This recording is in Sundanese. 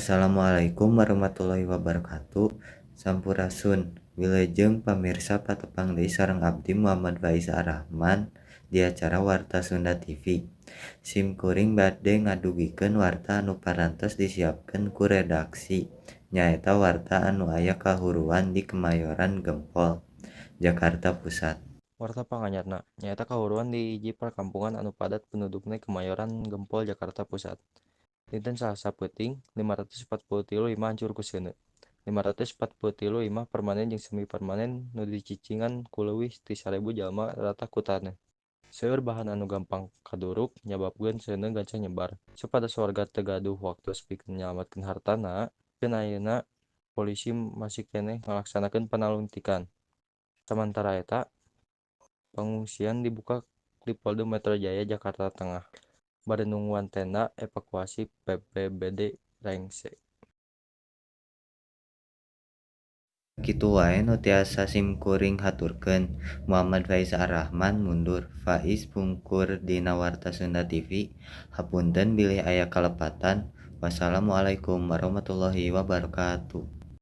Assalamualaikum warahmatullahi wabarakatuh. Sampurasun. Wilujeng pamirsa patepang deui sareng abdi Muhammad Faiz Ar-Rahman di acara Warta Sunda TV. Simkuring bade ngadugikeun warta anu parantos disiapkeun ku redaksi. Nyaeta warta anu aya kahuruan di Kemayoran Gempol, Jakarta Pusat. Warta panganyarna nyaeta kahuruan di hiji perkampungan anu padat pendudukna Kemayoran Gempol Jakarta Pusat. Dinten Salasa Peuting 543 hancur ku seuneu. 543 permanen jeung semi permanen nu dicicingan ku leuwih ti 1000 jalma rata ku taneuh. Seueur bahan anu gampang kaduruk nyababkeun seuneu gancang nyebar. Supados warga teu gaduh waktu pikeun nyalametkeun hartana, pikeun ayeuna polisi masih keneh ngalaksanakeun panalungtikan. Samantara eta, pangungsian dibuka di Polda Metro Jaya Jakarta Tengah. Bade nungguan tenda evakuasi BPBD Rengse. Kitu wae nu tiasa simkuring haturkeun. Muhammad Faiz Ar-Rahman mundur. Faiz pungkur dina Warta Sunda TV. Hapunten bilih aya kalepatan. Wassalamualaikum warahmatullahi wabarakatuh.